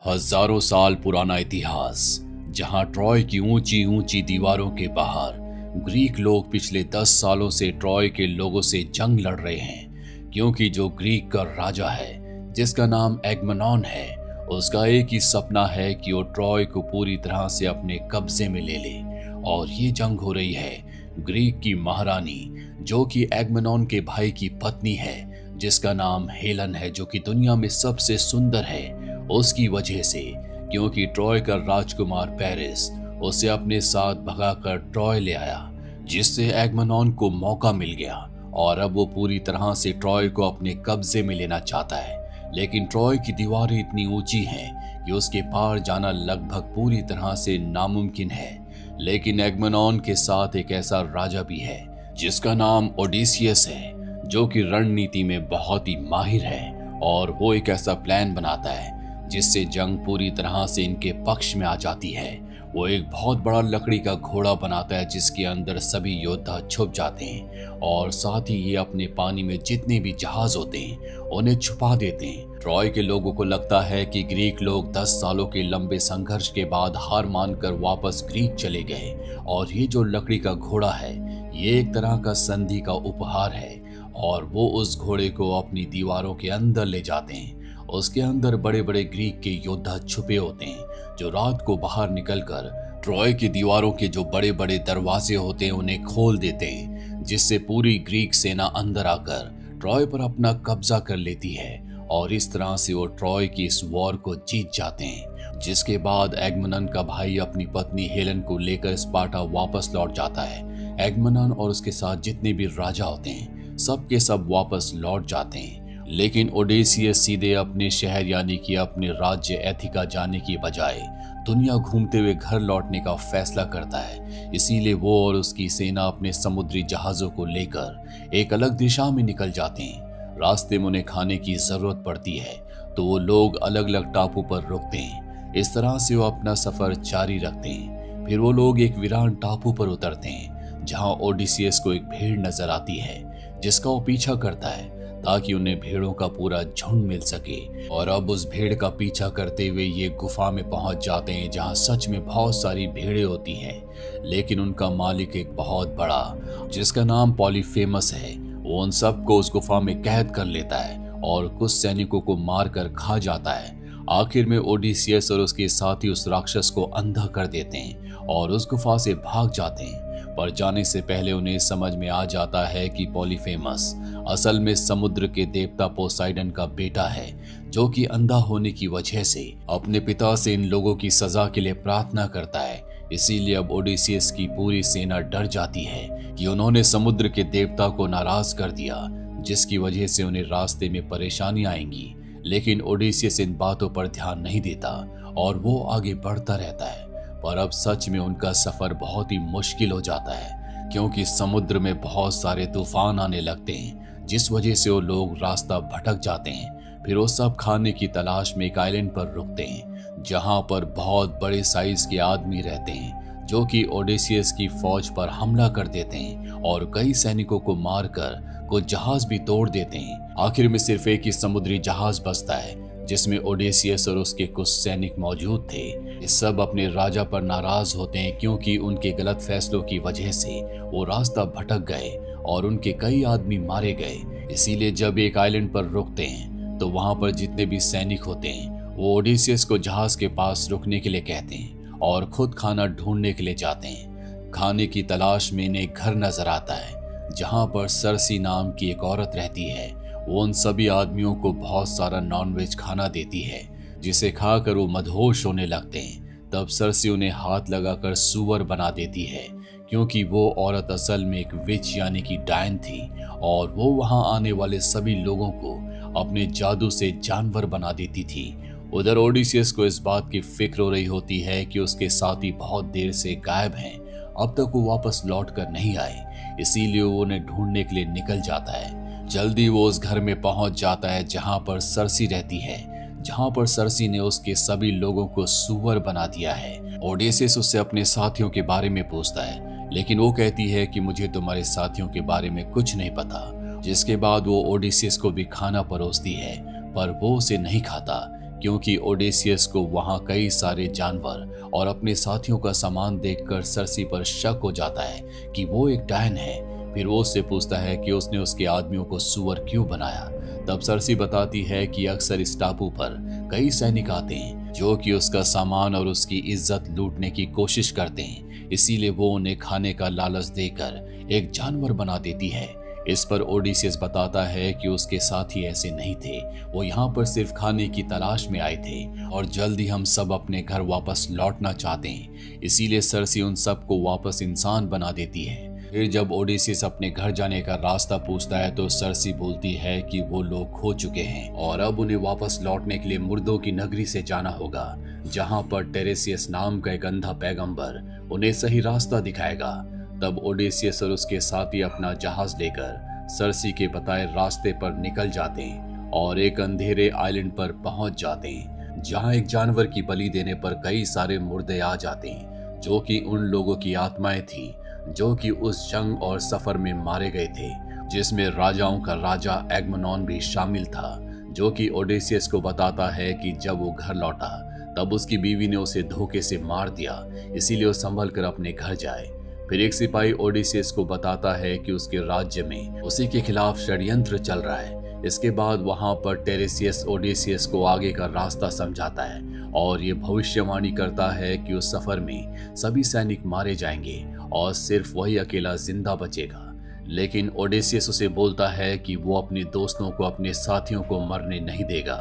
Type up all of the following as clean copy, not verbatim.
हजारों साल पुराना इतिहास, जहां ट्रॉय की ऊंची ऊंची दीवारों के बाहर ग्रीक लोग पिछले 10 सालों से ट्रॉय के लोगों से जंग लड़ रहे हैं। क्योंकि जो ग्रीक का राजा है जिसका नाम एगमेनॉन है, उसका एक ही सपना है कि वो ट्रॉय को पूरी तरह से अपने कब्जे में ले ले। और ये जंग हो रही है ग्रीक की महारानी, जो कि एगमेनॉन के भाई की पत्नी है, जिसका नाम हेलन है, जो कि दुनिया में सबसे सुंदर है उसकी वजह से। क्योंकि ट्रॉय का राजकुमार पेरिस उसे अपने साथ भगाकर ट्रॉय ले आया, जिससे एगमेनॉन को मौका मिल गया और अब वो पूरी तरह से ट्रॉय को अपने कब्जे में लेना चाहता है। लेकिन ट्रॉय की दीवारें इतनी ऊंची हैं कि उसके पार जाना लगभग पूरी तरह से नामुमकिन है। लेकिन एगमेनॉन के साथ एक ऐसा राजा भी है जिसका नाम ओडिसियस है, जो कि रणनीति में बहुत ही माहिर है। और वो एक ऐसा प्लान बनाता है जिससे जंग पूरी तरह से इनके पक्ष में आ जाती है। वो एक बहुत बड़ा लकड़ी का घोड़ा बनाता है जिसके अंदर सभी योद्धा छुप जाते हैं, और साथ ही ये अपने पानी में जितने भी जहाज होते हैं उन्हें छुपा देते हैं। ट्रॉय के लोगों को लगता है कि ग्रीक लोग 10 सालों के लंबे संघर्ष के बाद हार मानकर वापस ग्रीक चले गए, और ये जो लकड़ी का घोड़ा है ये एक तरह का संधि का उपहार है। और वो उस घोड़े को अपनी दीवारों के अंदर ले जाते हैं। उसके अंदर बड़े बड़े ग्रीक के योद्धा छुपे होते हैं, जो रात को बाहर निकलकर ट्रॉय की दीवारों के जो बड़े बड़े दरवाजे होते हैं उन्हें खोल देते हैं, जिससे पूरी ग्रीक सेना अंदर आकर ट्रॉय पर अपना कब्जा कर लेती है। और इस तरह से वो ट्रॉय की इस वॉर को जीत जाते हैं। जिसके बाद एगमेनॉन का भाई अपनी पत्नी हेलन को लेकर स्पार्टा वापस लौट जाता है। एगमेनॉन और उसके साथ जितने भी राजा होते हैं सब के सब वापस लौट जाते हैं। लेकिन ओडेसियस सीधे अपने शहर यानी कि अपने राज्य एथिका जाने की बजाय दुनिया घूमते हुए घर लौटने का फैसला करता है। इसीलिए वो और उसकी सेना अपने समुद्री जहाजों को लेकर एक अलग दिशा में निकल जाते हैं। रास्ते में उन्हें खाने की जरूरत पड़ती है, तो वो लोग अलग अलग टापू पर रुकते हैं। इस तरह से वो अपना सफर जारी रखते हैं। फिर वो लोग एक वीरान टापू पर उतरते हैं, जहां ओडिसियस को एक भेड़ नजर आती है जिसका वो पीछा करता है ताकि उन्हें भेड़ों का पूरा झुंड मिल सके। और अब उस भेड़ का पीछा करते हुए ये गुफा में पहुंच जाते हैं, जहां सच में बहुत सारी भेड़ें होती हैं। लेकिन उनका मालिक एक बहुत बड़ा, जिसका नाम पॉलीफेमस है, वो उन सबको उस गुफा में कैद कर लेता है और कुछ सैनिकों को मार कर खा जाता है। आखिर में ओडिसियस और उसके साथी उस राक्षस को अंधा कर देते हैं और उस गुफा से भाग जाते हैं। पर जाने से पहले उन्हें समझ में आ जाता है कि पॉलीफेमस असल में समुद्र के देवता पोसाइडन का बेटा है, जो कि अंधा होने की वजह से अपने पिता से इन लोगों की सजा के लिए प्रार्थना करता है। इसीलिए अब ओडिसियस की पूरी सेना डर जाती है कि उन्होंने समुद्र के देवता को नाराज कर दिया, जिसकी वजह से उन्हें रास्ते में परेशानी आएंगी। लेकिन ओडिसियस इन बातों पर ध्यान नहीं देता और वो आगे बढ़ता रहता है। पर अब सच में उनका सफर बहुत ही मुश्किल हो जाता है, क्योंकि समुद्र में बहुत सारे तूफान आने लगते हैं, जिस वजह से वो लोग रास्ता भटक जाते हैं। फिर वो सब खाने की तलाश में एक आइलैंड पर रुकते हैं, जहां पर बहुत बड़े साइज के आदमी रहते हैं, जो कि ओडिसियस की फौज पर हमला कर देते हैं और कई सैनिकों को मारकर कुछ जहाज भी तोड़ देते हैं। आखिर में सिर्फ एक ही समुद्री जहाज बचता है, जिसमें ओडेसियस और उसके कुछ सैनिक मौजूद थे। ये सब अपने राजा पर नाराज होते हैं, क्योंकि उनके गलत फैसलों की वजह से वो रास्ता भटक गए और उनके कई आदमी मारे गए। इसीलिए जब एक आइलैंड पर रुकते हैं तो वहां पर जितने भी सैनिक होते हैं वो ओडेसियस को जहाज के पास रुकने के लिए कहते हैं और खुद खाना ढूंढने के लिए जाते हैं। खाने की तलाश में इन्हें घर नजर आता है, जहां पर सरसी नाम की एक औरत रहती है। वो उन सभी आदमियों को बहुत सारा नॉनवेज खाना देती है, जिसे खाकर वो मदहोश होने लगते हैं। तब सरसी उन्हें हाथ लगाकर सूअर बना देती है, क्योंकि वो औरत असल में एक विच यानी कि डायन थी, और वो वहां आने वाले सभी लोगों को अपने जादू से जानवर बना देती थी। उधर ओडिसियस को इस बात की फिक्र हो रही होती है कि उसके साथी बहुत देर से गायब हैं, अब तक वो वापस लौट कर नहीं आए। इसीलिए वो उन्हें ढूंढने के लिए निकल जाता है। जल्दी वो उस घर में पहुंच जाता है जहां पर सरसी रहती है, जहां पर सरसी ने उसके सभी लोगों को सूअर बना दिया है। ओडेसियस उससे अपने साथियों के बारे में पूछता है, लेकिन वो कहती है कि मुझे तुम्हारे साथियों के बारे में कुछ नहीं पता। जिसके बाद वो ओडेसियस को भी खाना परोसती है, पर वो उसे नहीं खाता, क्योंकि ओडेसियस को वहां कई सारे जानवर और अपने साथियों का सामान देखकर सरसी पर शक हो जाता है कि वो एक डायन है। फिर वो उससे पूछता है कि उसने उसके आदमियों को सुअर क्यों बनाया। तब सरसी बताती है कि अक्सर इस टापू पर कई सैनिक आते हैं जो कि उसका सामान और उसकी इज्जत लूटने की कोशिश करते हैं, इसीलिए वो उन्हें खाने का लालच देकर एक जानवर बना देती है। इस पर ओडिसियस बताता है कि उसके साथी ऐसे नहीं थे, वो यहाँ पर सिर्फ खाने की तलाश में आए थे और जल्दी हम सब अपने घर वापस लौटना चाहते हैं, इसीलिए सरसी उन सबको वापस इंसान बना देती है। फिर जब ओडिसियस अपने घर जाने का रास्ता पूछता है तो सरसी बोलती है कि वो लोग खो चुके हैं और अब उन्हें वापस लौटने के लिए मुर्दों की नगरी से जाना होगा, जहाँ पर टेरेसियस नाम का एक अंधा पैगंबर उन्हें सही रास्ता दिखाएगा। तब ओडेसियस और उसके साथी अपना जहाज लेकर सरसी के बताए रास्ते पर निकल जाते हैं और एक अंधेरे आइलैंड पर पहुंच जाते हैं, जहां एक जानवर की बलि देने पर कई सारे मुर्दे आ जाते हैं, जो कि उन लोगों की आत्माएं थी जो कि उस जंग और सफर में मारे गए थे, जिसमें राजाओं का राजा एगमनॉन भी शामिल था, जो कि ओडेसियस को बताता है कि जब वो घर लौटा तब उसकी बीवी ने उसे धोखे से मार दिया, इसीलिए वो संभल कर अपने घर जाए। फिर एक सिपाही ओडिसियस को बताता है कि उसके राज्य में उसी के खिलाफ षड्यंत्र चल रहा है। इसके बाद वहां पर टेरेसियस ओडिसियस को आगे का रास्ता समझाता है और ये भविष्यवाणी करता है कि उस सफर में सभी सैनिक मारे जाएंगे और सिर्फ वही अकेला जिंदा बचेगा। लेकिन ओडेसियस उसे बोलता है कि वो अपने दोस्तों को, अपने साथियों को मरने नहीं देगा।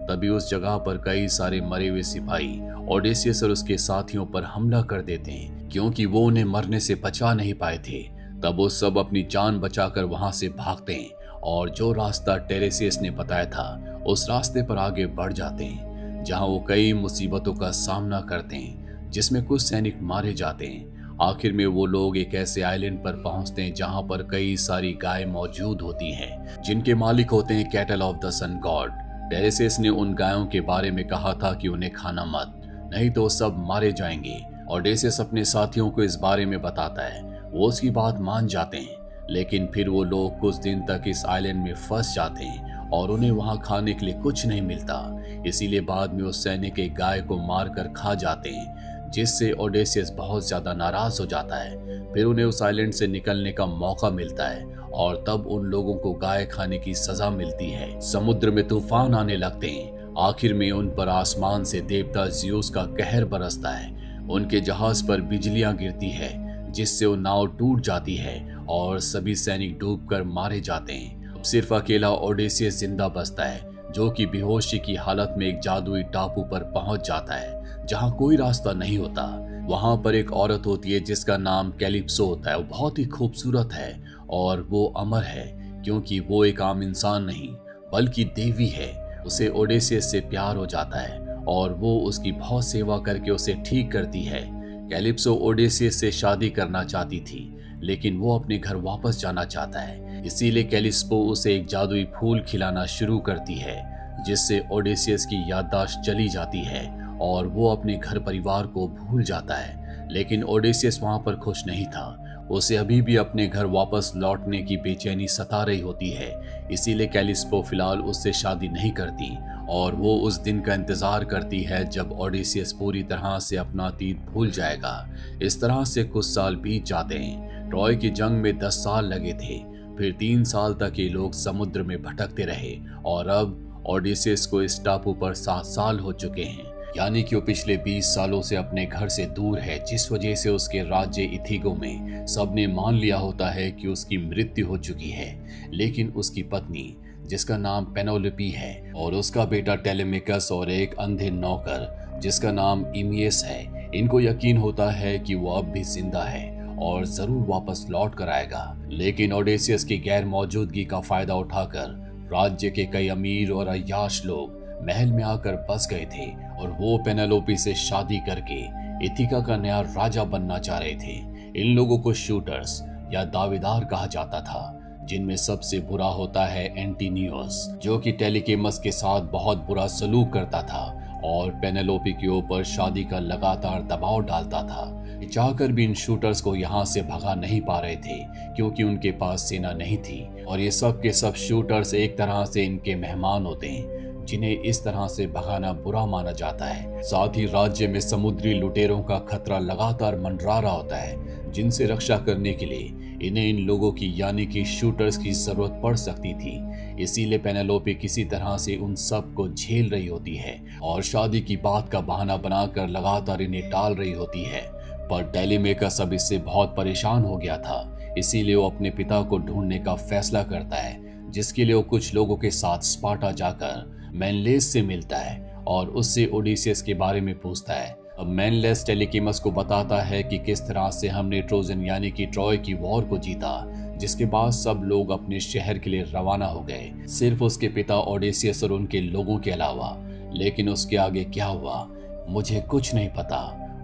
तभी उस जगह पर कई सारे मरे हुए सिपाही ओडेसियस और उसके साथियों पर हमला कर देते हैं, क्योंकि वो उन्हें मरने से बचा नहीं पाए थे। तब वो सब अपनी जान बचाकर वहां से भागते हैं और जो रास्ता टेरेसियस ने बताया था उस रास्ते पर आगे बढ़ जाते हैं, जहां वो कई मुसीबतों का सामना करते हैं, जिसमें कुछ सैनिक मारे जाते हैं। आखिर में वो लोग एक ऐसे आइलैंड पर पहुंचते हैं जहां पर कई सारी गाय मौजूद होती हैं, जिनके मालिक होते हैं cattle of the sun god. Tiresias ने उन गायों के बारे में कहा था कि उन्हें खाना मत, नहीं तो सब मारे जाएंगे। ओडेसियस अपने साथियों को इस बारे में बताता है, वो उसकी बात मान जाते हैं, लेकिन फिर वो लोग कुछ दिन तक इस आइलैंड में फंस जाते हैं और उन्हें वहां खाने के लिए कुछ नहीं मिलता, इसीलिए बाद में उस सैनिक एक गाय को मारकर खा जाते हैं, जिससे ओडेसियस बहुत ज्यादा नाराज हो जाता है। फिर उन्हें उस आइलैंड से निकलने का मौका मिलता है और तब उन लोगों को गाय खाने की सजा मिलती है। समुद्र में तूफान आने लगते हैं। आखिर में उन पर आसमान से देवता ज़्यूस का कहर बरसता है। उनके जहाज पर बिजलियां गिरती है, जिससे वो नाव टूट जाती है और सभी सैनिक डूबकर मारे जाते हैं। अब सिर्फ अकेला ओडेसियस जिंदा बचता है, जो कि बेहोशी की हालत में एक जादुई टापू पर पहुंच जाता है, जहां कोई रास्ता नहीं होता। वहां पर एक औरत होती है जिसका नाम कैलिप्सो होता है। वो बहुत ही खूबसूरत है और वो अमर है, क्योंकि वो एक आम इंसान नहीं बल्कि देवी है। उसे ओडेसियस से प्यार हो जाता है और वो उसकी बहुत सेवा करके उसे ठीक करती है। कैलिप्सो ओडेसियस से शादी करना चाहती थी, लेकिन वो अपने घर वापस जाना चाहता है, इसीलिए कैलिस्पो उसे एक जादुई फूल खिलाना शुरू करती है, जिससे ओडेसियस की याददाश्त चली जाती है और वो अपने घर परिवार को भूल जाता है। लेकिन ओडेसियस वहां पर खुश नहीं था। उसे अभी भी अपने घर वापस लौटने की बेचैनी सता रही होती है, इसीलिए कैलिस्पो फिलहाल उससे शादी नहीं करती और वो उस दिन का इंतजार करती है जब ओडेसियस पूरी तरह से अपना अतीत भूल जाएगा। इस तरह से कुछ साल बीत जाते हैं। ट्रॉय की जंग में 10 साल लगे थे। फिर 3 साल तक ये लोग समुद्र में भटकते रहे और अब ओडेसियस को इस टापू पर 7 साल हो चुके हैं, यानी कि वो पिछले 20 सालों से अपने घर से दूर है, जिस वजह से उसके राज्य इथिगो में सबने मान लिया होता है कि उसकी मृत्यु हो चुकी है। लेकिन उसकी पत्नी, जिसका नाम पेनोलोपी है, और उसका बेटा टेलेमिकस और एक अंधे नौकर जिसका नाम इमियस है, इनको यकीन होता है कि वो अब भी जिंदा है और जरूर वापस लौट कर आएगा। लेकिन ओडेसियस की गैर मौजूदगी का फायदा उठाकर राज्य के कई अमीर और अय्याश लोग महल में आकर बस गए थे और वो पेनेलोपी से शादी करके इथिका का नया राजा बनना चाह रहे थे। इन लोगों को शूटर्स या दावेदार कहा जाता था, जिनमें सबसे बुरा होता है एंटीनियोस, जो कि टेलिकेमस के साथ बहुत बुरा सलूक करता था और पेनेलोपी के ऊपर शादी का लगातार दबाव डालता था। चाहकर भी इन शूटर्स को यहाँ से भगा नहीं पा रहे थे, क्योंकि उनके पास सेना नहीं थी और ये सब के सब शूटर्स एक तरह से इनके मेहमान होते हैं, जिन्हें इस तरह से भगाना बुरा माना जाता है। साथ ही राज्य में समुद्री लुटेरों का खतरा लगातार मंडरा रहा होता है, जिनसे रक्षा करने के लिए इन्हें इन लोगों की यानी कि शूटर्स की जरूरत पड़ सकती थी। इसीलिए पेनेलोपी किसी तरह से उन सब को झेल रही होती है और शादी की बात का बहाना बनाकर लगातार इन्हें टाल रही होती है। पर टेलीमेकस अब इससे बहुत परेशान हो गया था, इसीलिए वो अपने पिता को ढूंढने का फैसला करता है, जिसके लिए वो कुछ लोगों के साथ स्पार्टा जाकर मेनलेस से मिलता है और उससे ओडिसियस के बारे में पूछता है। अब मेनलेस टेलीकिमस को बताता है कि किस तरह से हमने ट्रोजन यानी कि ट्रॉय की वॉर को जीता, जिसके बाद सब लोग अपने शहर के लिए रवाना हो गए, सिर्फ उसके पिता ओडिसियस और उनके लोगों के अलावा। लेकिन उसके आगे क्या हुआ मुझे कुछ नहीं पता,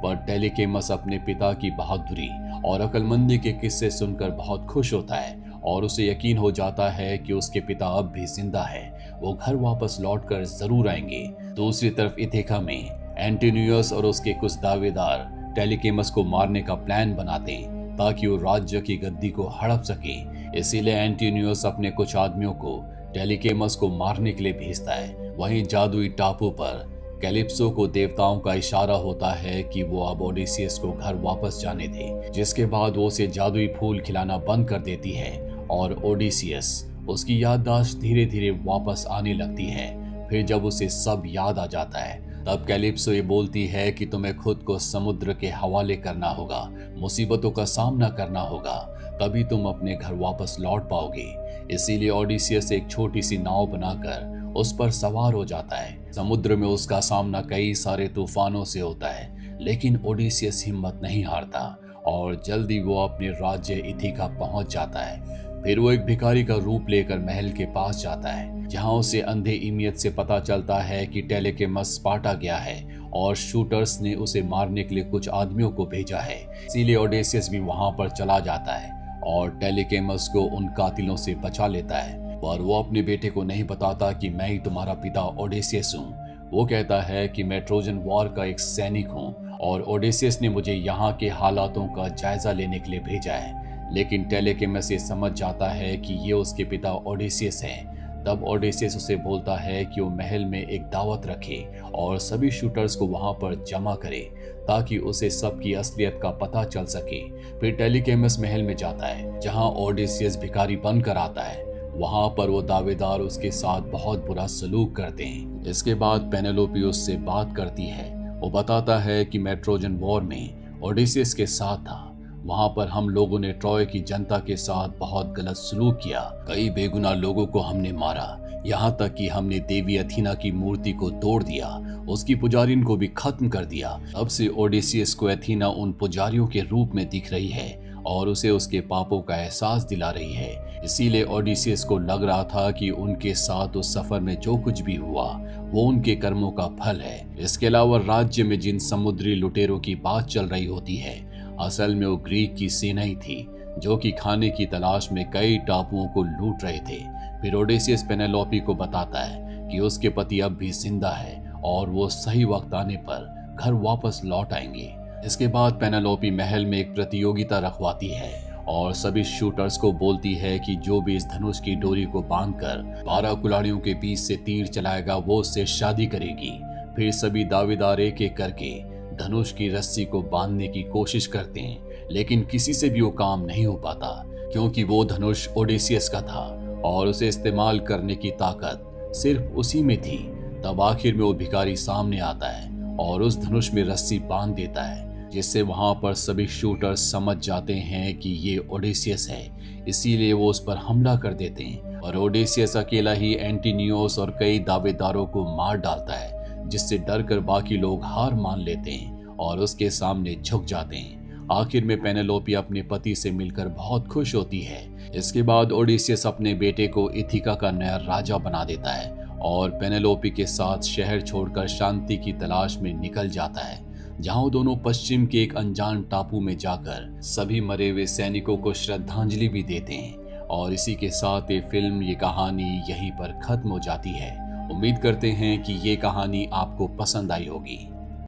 पर टेलीकिमस अपने पिता की बहादुरी और अक्लमंदी के किस्से सुनकर बहुत खुश होता है और उसे यकीन हो जाता है कि उसके पिता अब भी जिंदा है, वो घर वापस लौटकर जरूर आएंगे। दूसरी तरफ इथेका में एंटोनियस और उसके कुछ दावेदार टेलीकिमस को मारने का प्लान बनाते हैं ताकि वो राज्य की गद्दी को हड़प सके। इसीलिए एंटोनियस अपने कुछ आदमियों को टेलीकिमस को मारने के लिए भेजता है। वहीं जादुई टापू पर कैलिप्सो को देवताओं का इशारा होता है कि वो अब ओडिसियस को घर वापस जाने दे, जिसके बाद वो उसे जादुई फूल खिलाना बंद कर देती है और ओडिसियस उसकी याददाश्त धीरे धीरे वापस आने लगती है। फिर जब उसे सब याद आ जाता है तब कैलिप्सो ये बोलती है कि तुम्हें खुद को समुद्र के हवाले करना होगा, मुसीबतों का सामना करना होगा, तभी तुम अपने घर वापस लौट पाओगे। इसीलिए ओडिसियस एक छोटी सी नाव बनाकर उस पर सवार हो जाता है। समुद्र में उसका सामना कई सारे तूफानों से होता है, लेकिन ओडिसियस हिम्मत नहीं हारता और जल्दी वो अपने राज्य इथिका पहुंच जाता है। फिर वो एक भिखारी का रूप लेकर महल के पास जाता है, जहां उसे अंधे इमियत से पता चलता है कि टेलीकिमस स्पार्टा गया है और शूटर्स ने उसे मारने के लिए कुछ आदमियों को भेजा है। इसीलिए ओडेसियस भी वहां पर चला जाता है और टेलीकिमस को उन कातिलों से बचा लेता है। पर वो अपने बेटे को नहीं बताता कि मैं ही तुम्हारा पिता ओडेसियस हूँ। वो कहता है कि मैं ट्रोजन वॉर का एक सैनिक हूँ और ओडेसियस ने मुझे यहाँ के हालातों का जायजा लेने के लिए भेजा है। लेकिन टेलीकिमस ये समझ जाता है कि ये उसके पिता ओडेसियस हैं। तब ओडेसियस उसे बोलता है कि वो महल में एक दावत रखे और सभी शूटर्स को वहां पर जमा करे ताकि उसे सबकी असलियत का पता चल सके। फिर टेलीकिमस महल में जाता है, जहां ओडेसियस भिखारी बनकर आता है। वहां पर वो दावेदार उसके साथ बहुत बुरा सलूक करते हैं। इसके बाद पेनेलोपी उससे बात करती है। वो बताता है कि मैं ट्रोजन वॉर में ओडेसियस के साथ था। वहां पर हम लोगों ने ट्रॉय की जनता के साथ बहुत गलत सलूक किया। कई बेगुनाह लोगों को हमने मारा, यहाँ तक कि हमने देवी अथीना की मूर्ति को तोड़ दिया, उसकी पुजारिन को भी खत्म कर दिया। अब से ओडेसियस को अथीना उन पुजारियों के रूप में दिख रही है और उसे उसके पापों का एहसास दिला रही है। इसीलिए ओडेसियस को लग रहा था कि उनके साथ उस सफर में जो कुछ भी हुआ वो उनके कर्मों का फल है। इसके अलावा राज्य में जिन समुद्री लुटेरों की बात चल रही होती है, असल में वो ग्रीक की सेना ही थी, जो कि खाने की तलाश में कई टापुओं को लूट रहे थे। फिर ओडेसियस पेनेलोपी को बताता है कि उसके पति अब भी जिंदा है और वो सही वक्त आने पर घर वापस लौट आएंगे। इसके बाद पेनेलोपी महल में एक प्रतियोगिता रखवाती है और सभी शूटर्स को बोलती है कि जो भी इस धनुष की डोरी को बांधकर 12 कुल्हाड़ियों के बीच से तीर चलाएगा वो उससे शादी करेगी। फिर सभी दावेदार एक एक करके धनुष की रस्सी को बांधने की कोशिश करते हैं, लेकिन किसी से भी वो काम नहीं हो पाता क्योंकि वो धनुष ओडेसियस का था और उसे इस्तेमाल करने की ताकत सिर्फ उसी में थी। तब आखिर में वो भिखारी सामने आता है और उस धनुष में रस्सी बांध देता है, जिससे वहां पर सभी शूटर्स समझ जाते हैं कि ये ओडेसियस है। इसीलिए वो उस पर हमला कर देते हैं और ओडेसियस अकेला ही एंटिनियोस और कई दावेदारों को मार डालता है, जिससे डरकर बाकी लोग हार मान लेते हैं और उसके सामने झुक जाते हैं। आखिर में पेनेलोपी अपने पति से मिलकर बहुत खुश होती है। इसके बाद ओडेसियस अपने बेटे को इथिका का नया राजा बना देता है और पेनेलोपी के साथ शहर छोड़कर शांति की तलाश में निकल जाता है, जहां दोनों पश्चिम के एक अनजान टापू में जाकर सभी मरे हुए सैनिकों को श्रद्धांजलि भी देते हैं। और इसी के साथ ये फिल्म, ये कहानी यहीं पर खत्म हो जाती है। उम्मीद करते हैं कि ये कहानी आपको पसंद आई होगी।